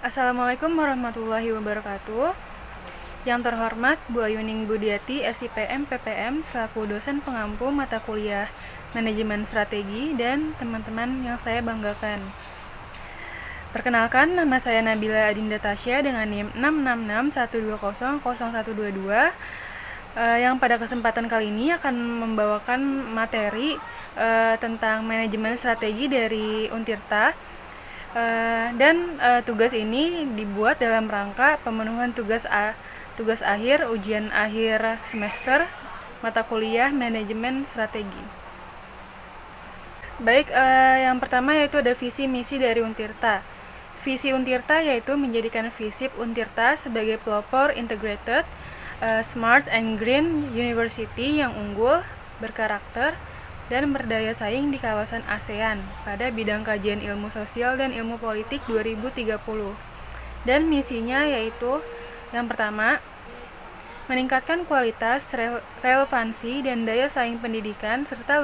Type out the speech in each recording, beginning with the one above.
Assalamualaikum warahmatullahi wabarakatuh. Yang terhormat Bu Ayuning Budiati, SIPM PPM, selaku dosen pengampu mata kuliah Manajemen Strategi dan teman-teman yang saya banggakan. Perkenalkan, nama saya Nabila Adinda Tasya dengan NIM 66612000122 yang pada kesempatan kali ini akan membawakan materi tentang manajemen strategi dari Untirta. Tugas ini dibuat dalam rangka pemenuhan tugas akhir ujian akhir semester mata kuliah manajemen strategi. Baik, yang pertama yaitu ada visi misi dari Untirta. Visi Untirta yaitu menjadikan FISIP Untirta sebagai pelopor integrated, smart and green university yang unggul, berkarakter, dan berdaya saing di kawasan ASEAN pada bidang kajian ilmu sosial dan ilmu politik 2030. Dan misinya yaitu yang pertama, meningkatkan kualitas, relevansi, dan daya saing pendidikan serta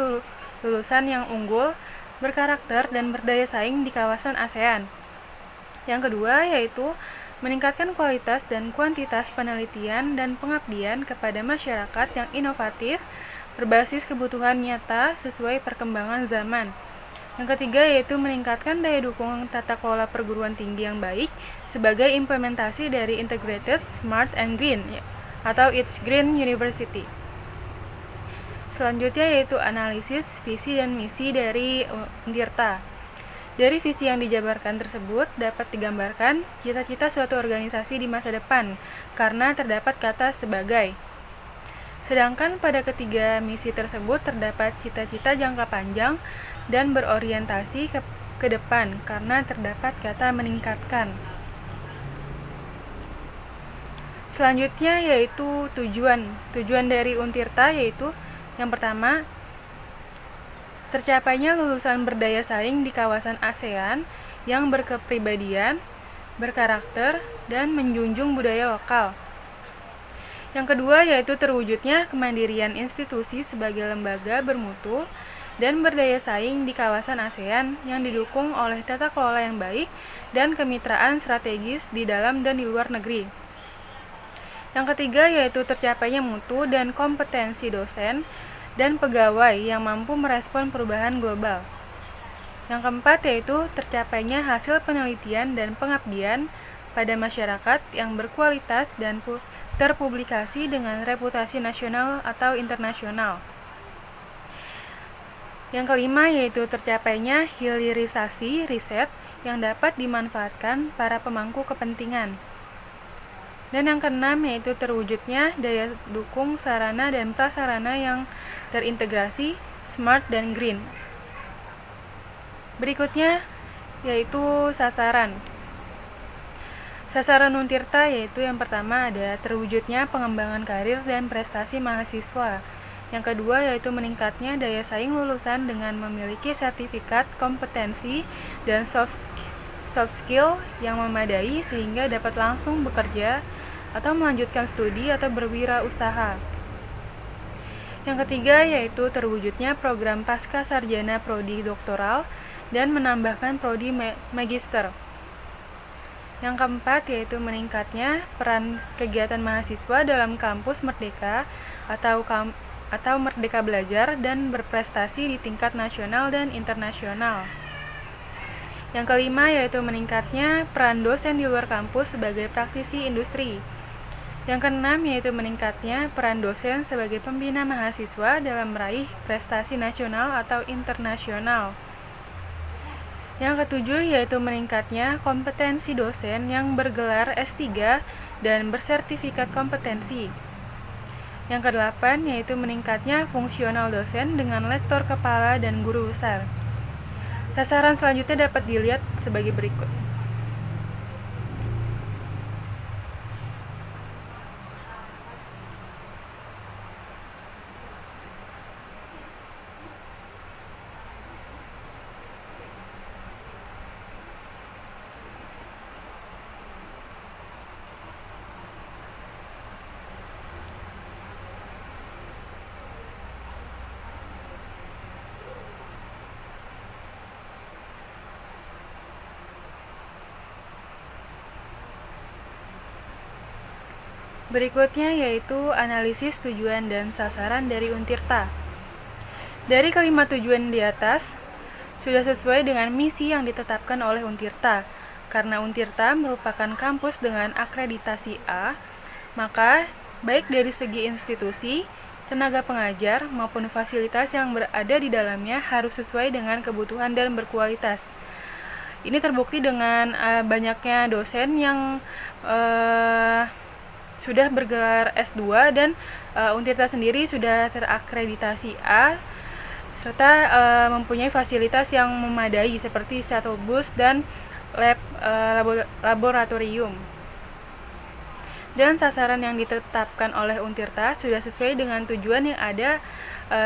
lulusan yang unggul, berkarakter, dan berdaya saing di kawasan ASEAN. Yang kedua yaitu meningkatkan kualitas dan kuantitas penelitian dan pengabdian kepada masyarakat yang inovatif, berbasis kebutuhan nyata sesuai perkembangan zaman. Yang ketiga yaitu meningkatkan daya dukung tata kelola perguruan tinggi yang baik sebagai implementasi dari Integrated, Smart and Green atau It's Green University. Selanjutnya yaitu analisis visi dan misi dari Untirta. Dari visi yang dijabarkan tersebut dapat digambarkan cita-cita suatu organisasi di masa depan karena terdapat kata sebagai. Sedangkan pada ketiga misi tersebut terdapat cita-cita jangka panjang dan berorientasi ke depan karena terdapat kata meningkatkan. Selanjutnya yaitu tujuan dari Untirta yaitu yang pertama, tercapainya lulusan berdaya saing di kawasan ASEAN yang berkepribadian, berkarakter, dan menjunjung budaya lokal. Yang kedua yaitu terwujudnya kemandirian institusi sebagai lembaga bermutu dan berdaya saing di kawasan ASEAN yang didukung oleh tata kelola yang baik dan kemitraan strategis di dalam dan di luar negeri. Yang ketiga yaitu tercapainya mutu dan kompetensi dosen dan pegawai yang mampu merespon perubahan global. Yang keempat yaitu tercapainya hasil penelitian dan pengabdian pada masyarakat yang berkualitas dan terpublikasi dengan reputasi nasional atau internasional. Yang kelima yaitu tercapainya hilirisasi riset yang dapat dimanfaatkan para pemangku kepentingan. Dan yang keenam yaitu terwujudnya daya dukung sarana dan prasarana yang terintegrasi, smart dan green. Berikutnya yaitu sasaran. Sasaran Untirta yaitu yang pertama ada terwujudnya pengembangan karir dan prestasi mahasiswa. Yang kedua yaitu meningkatnya daya saing lulusan dengan memiliki sertifikat kompetensi dan soft skill yang memadai sehingga dapat langsung bekerja atau melanjutkan studi atau berwirausaha. Yang ketiga yaitu terwujudnya program pasca sarjana prodi doktoral dan menambahkan prodi magister. Yang keempat yaitu meningkatnya peran kegiatan mahasiswa dalam kampus merdeka atau merdeka belajar dan berprestasi di tingkat nasional dan internasional. Yang kelima yaitu meningkatnya peran dosen di luar kampus sebagai praktisi industri. Yang keenam yaitu meningkatnya peran dosen sebagai pembina mahasiswa dalam meraih prestasi nasional atau internasional. Yang ketujuh yaitu meningkatnya kompetensi dosen yang bergelar S3 dan bersertifikat kompetensi. Yang kedelapan yaitu meningkatnya fungsional dosen dengan lektor kepala dan guru besar. Sasaran selanjutnya dapat dilihat sebagai berikut. Berikutnya yaitu analisis tujuan dan sasaran dari Untirta. Dari kelima tujuan di atas, sudah sesuai dengan misi yang ditetapkan oleh Untirta. Karena Untirta merupakan kampus dengan akreditasi A, maka baik dari segi institusi, tenaga pengajar, maupun fasilitas yang berada di dalamnya harus sesuai dengan kebutuhan dan berkualitas. Ini terbukti dengan banyaknya dosen yang sudah bergelar S2 dan Untirta sendiri sudah terakreditasi A serta mempunyai fasilitas yang memadai seperti shuttle bus dan laboratorium. Dan sasaran yang ditetapkan oleh Untirta sudah sesuai dengan tujuan yang ada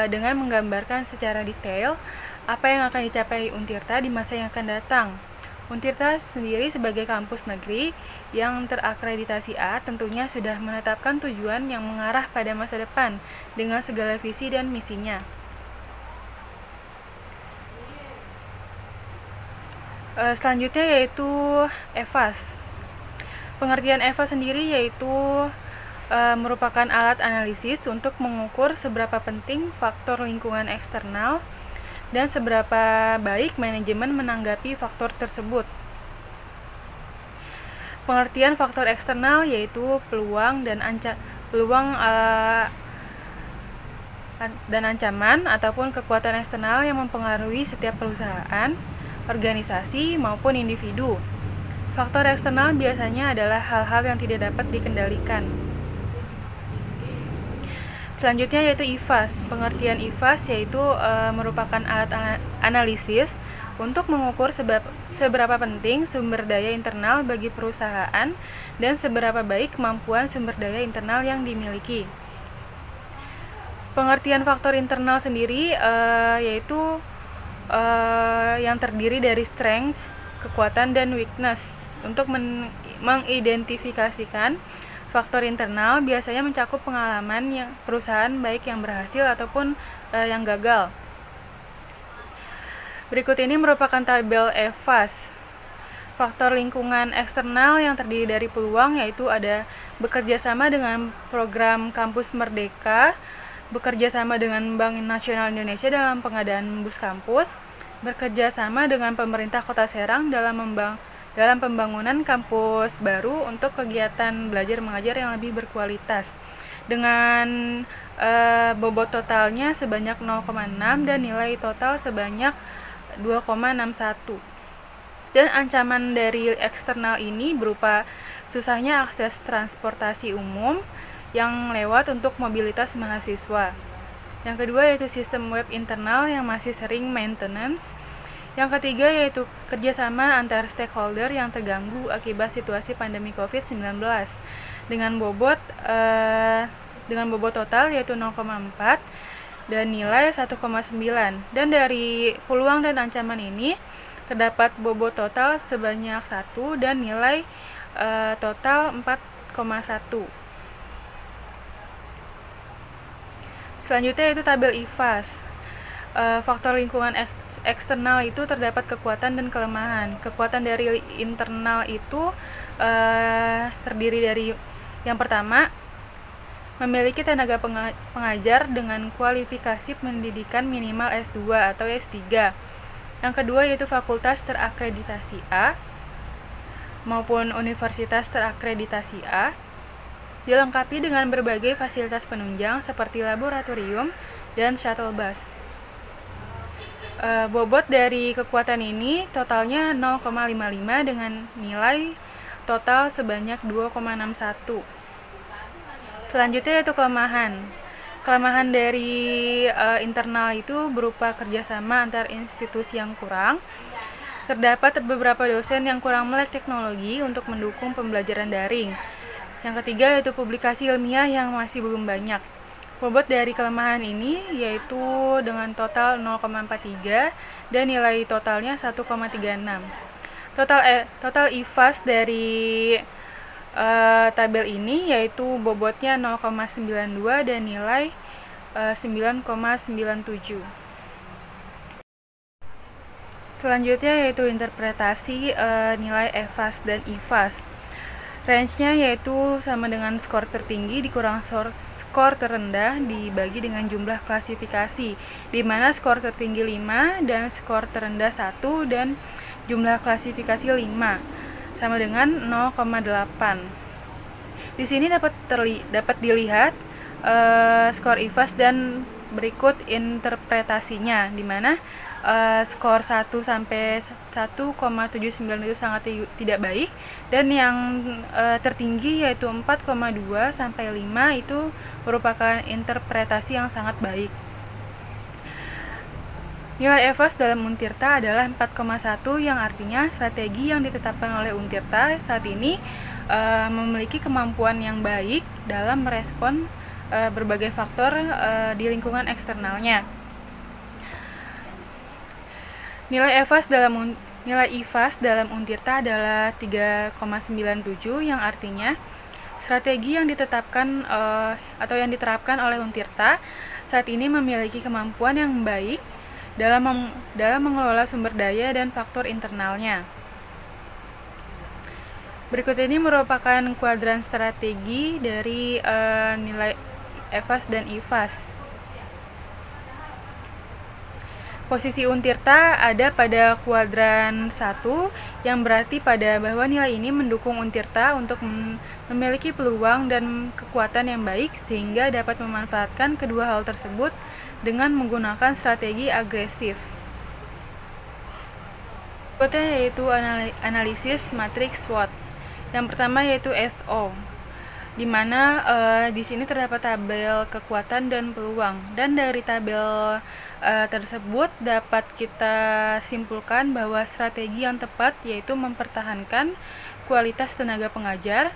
dengan menggambarkan secara detail apa yang akan dicapai Untirta di masa yang akan datang. Untirta sendiri sebagai kampus negeri yang terakreditasi A tentunya sudah menetapkan tujuan yang mengarah pada masa depan dengan segala visi dan misinya. Selanjutnya yaitu EVAS. Pengertian EVAS sendiri yaitu merupakan alat analisis untuk mengukur seberapa penting faktor lingkungan eksternal dan seberapa baik manajemen menanggapi faktor tersebut. Pengertian faktor eksternal yaitu peluang dan ancaman ataupun kekuatan eksternal yang mempengaruhi setiap perusahaan, organisasi maupun individu. Faktor eksternal biasanya adalah hal-hal yang tidak dapat dikendalikan. Selanjutnya yaitu IFAS. Pengertian IFAS yaitu merupakan alat analisis untuk mengukur seberapa penting sumber daya internal bagi perusahaan dan seberapa baik kemampuan sumber daya internal yang dimiliki. Pengertian faktor internal sendiri yaitu yang terdiri dari strength, kekuatan, dan weakness. Untuk mengidentifikasikan faktor internal biasanya mencakup pengalaman yang perusahaan baik yang berhasil ataupun yang gagal. Berikut ini merupakan tabel EVAS. Faktor lingkungan eksternal yang terdiri dari peluang yaitu ada bekerja sama dengan program Kampus Merdeka, bekerja sama dengan Bank Nasional Indonesia dalam pengadaan bus kampus, bekerja sama dengan pemerintah Kota Serang dalam pembangunan kampus baru untuk kegiatan belajar mengajar yang lebih berkualitas dengan bobot totalnya sebanyak 0,6 dan nilai total sebanyak 2,61. Dan ancaman dari eksternal ini berupa susahnya akses transportasi umum yang lewat untuk mobilitas mahasiswa. Yang kedua yaitu sistem web internal yang masih sering maintenance. Yang ketiga yaitu kerjasama antar stakeholder yang terganggu akibat situasi pandemi COVID-19 dengan bobot total yaitu 0,4 dan nilai 1,9. Dan dari peluang dan ancaman ini terdapat bobot total sebanyak 1 dan nilai total 4,1. Selanjutnya yaitu tabel IFAS. Faktor lingkungan eksternal itu terdapat kekuatan dan kelemahan. Kekuatan dari internal itu terdiri dari yang pertama, memiliki tenaga pengajar dengan kualifikasi pendidikan minimal S2 atau S3. Yang kedua yaitu fakultas terakreditasi A maupun universitas terakreditasi A, dilengkapi dengan berbagai fasilitas penunjang seperti laboratorium dan shuttle bus. Bobot dari kekuatan ini totalnya 0,55 dengan nilai total sebanyak 2,61. Selanjutnya yaitu kelemahan. Kelemahan dari internal itu berupa kerjasama antar institusi yang kurang. Terdapat beberapa dosen yang kurang melek teknologi untuk mendukung pembelajaran daring. Yang ketiga yaitu publikasi ilmiah yang masih belum banyak. Bobot dari kelemahan ini yaitu dengan total 0,43 dan nilai totalnya 1,36. Total IFAS dari tabel ini yaitu bobotnya 0,92 dan nilai 9,97. Selanjutnya yaitu interpretasi nilai EVAS dan IFAS. Range-nya yaitu sama dengan skor tertinggi dikurang skor terendah dibagi dengan jumlah klasifikasi, di mana skor tertinggi 5 dan skor terendah 1 dan jumlah klasifikasi 5 sama dengan 0,8. Di sini dapat dilihat skor IFAS dan berikut interpretasinya, di mana skor 1 sampai 1,79 itu sangat tidak baik, dan yang tertinggi yaitu 4,2 sampai 5 itu merupakan interpretasi yang sangat baik. Nilai EVAS dalam Untirta adalah 4,1, yang artinya strategi yang ditetapkan oleh Untirta saat ini memiliki kemampuan yang baik dalam merespon berbagai faktor di lingkungan eksternalnya. Nilai IFAS dalam Untirta adalah 3,97, yang artinya strategi yang ditetapkan atau yang diterapkan oleh Untirta saat ini memiliki kemampuan yang baik dalam mengelola sumber daya dan faktor internalnya. Berikut ini merupakan kuadran strategi dari nilai EVAS dan IFAS. Posisi Untirta ada pada kuadran 1, yang berarti bahwa nilai ini mendukung Untirta untuk memiliki peluang dan kekuatan yang baik sehingga dapat memanfaatkan kedua hal tersebut dengan menggunakan strategi agresif. Berikutnya yaitu analisis matriks SWOT. Yang pertama yaitu SO, di mana di sini terdapat tabel kekuatan dan peluang, dan dari tabel tersebut dapat kita simpulkan bahwa strategi yang tepat yaitu mempertahankan kualitas tenaga pengajar,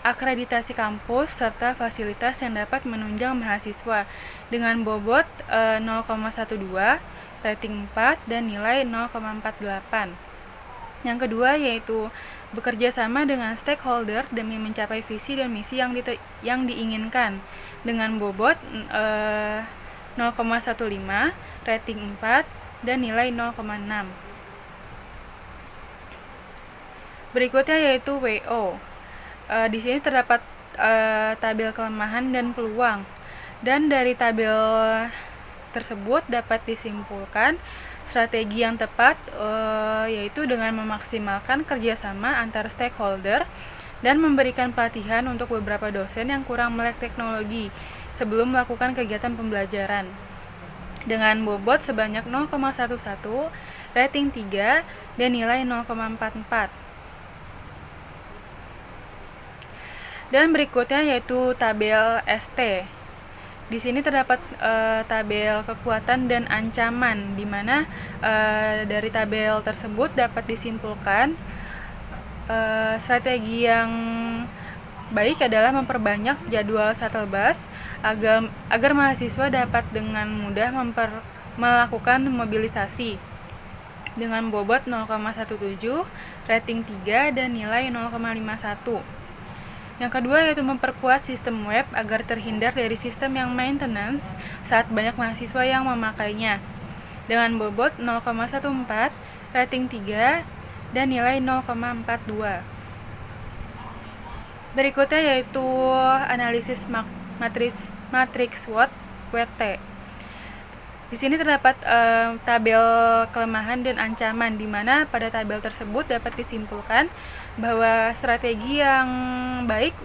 akreditasi kampus, serta fasilitas yang dapat menunjang mahasiswa dengan bobot 0,12, rating 4, dan nilai 0,48. Yang kedua yaitu bekerja sama dengan stakeholder demi mencapai visi dan misi yang diinginkan dengan bobot 0,15, rating 4, dan nilai 0,6. Berikutnya yaitu WO. Di sini terdapat tabel kelemahan dan peluang, dan dari tabel tersebut dapat disimpulkan strategi yang tepat yaitu dengan memaksimalkan kerjasama antar stakeholder dan memberikan pelatihan untuk beberapa dosen yang kurang melek teknologi sebelum melakukan kegiatan pembelajaran dengan bobot sebanyak 0,11, rating 3, dan nilai 0,44. Dan berikutnya yaitu tabel ST. Di sini terdapat tabel kekuatan dan ancaman, di mana dari tabel tersebut dapat disimpulkan strategi yang baik adalah memperbanyak jadwal shuttle bus agar mahasiswa dapat dengan mudah melakukan mobilisasi dengan bobot 0,17, rating 3, dan nilai 0,51. Yang kedua yaitu memperkuat sistem web agar terhindar dari sistem yang maintenance saat banyak mahasiswa yang memakainya dengan bobot 0,14, rating 3, dan nilai 0,42. Berikutnya yaitu analisis matriks SWOT (WT). Di sini terdapat tabel kelemahan dan ancaman, di mana pada tabel tersebut dapat disimpulkan bahwa strategi yang baik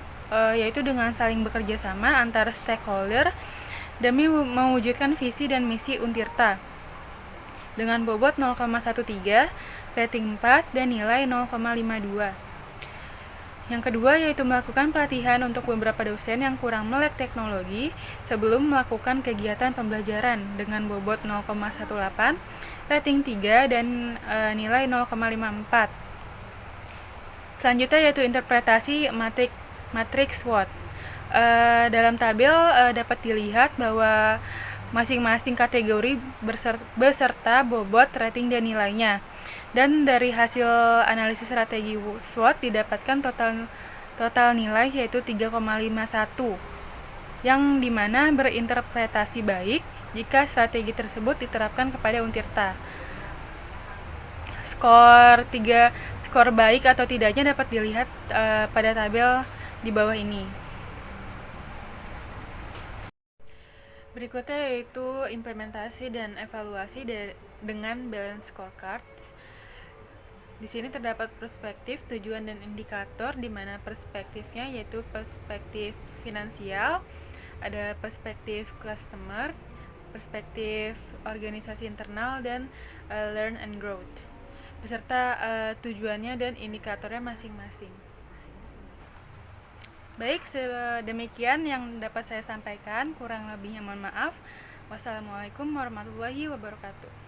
yaitu dengan saling bekerja sama antara stakeholder demi mewujudkan visi dan misi Untirta dengan bobot 0,13, rating 4, dan nilai 0,52. Yang kedua yaitu melakukan pelatihan untuk beberapa dosen yang kurang melek teknologi sebelum melakukan kegiatan pembelajaran dengan bobot 0,18, rating 3, dan nilai 0,54. Selanjutnya yaitu interpretasi matriks SWOT. Dalam tabel dapat dilihat bahwa masing-masing kategori beserta bobot, rating, dan nilainya. Dan dari hasil analisis strategi SWOT didapatkan total nilai yaitu 3,51, yang dimana berinterpretasi baik jika strategi tersebut diterapkan kepada Untirta. Skor skor baik atau tidaknya dapat dilihat pada tabel di bawah ini. Berikutnya yaitu implementasi dan evaluasi dengan balance scorecards. Di sini terdapat perspektif, tujuan, dan indikator, di mana perspektifnya yaitu perspektif finansial, ada perspektif customer, perspektif organisasi internal, dan learn and growth, beserta tujuannya dan indikatornya masing-masing. Baik, demikian yang dapat saya sampaikan, kurang lebihnya mohon maaf. Wassalamualaikum warahmatullahi wabarakatuh.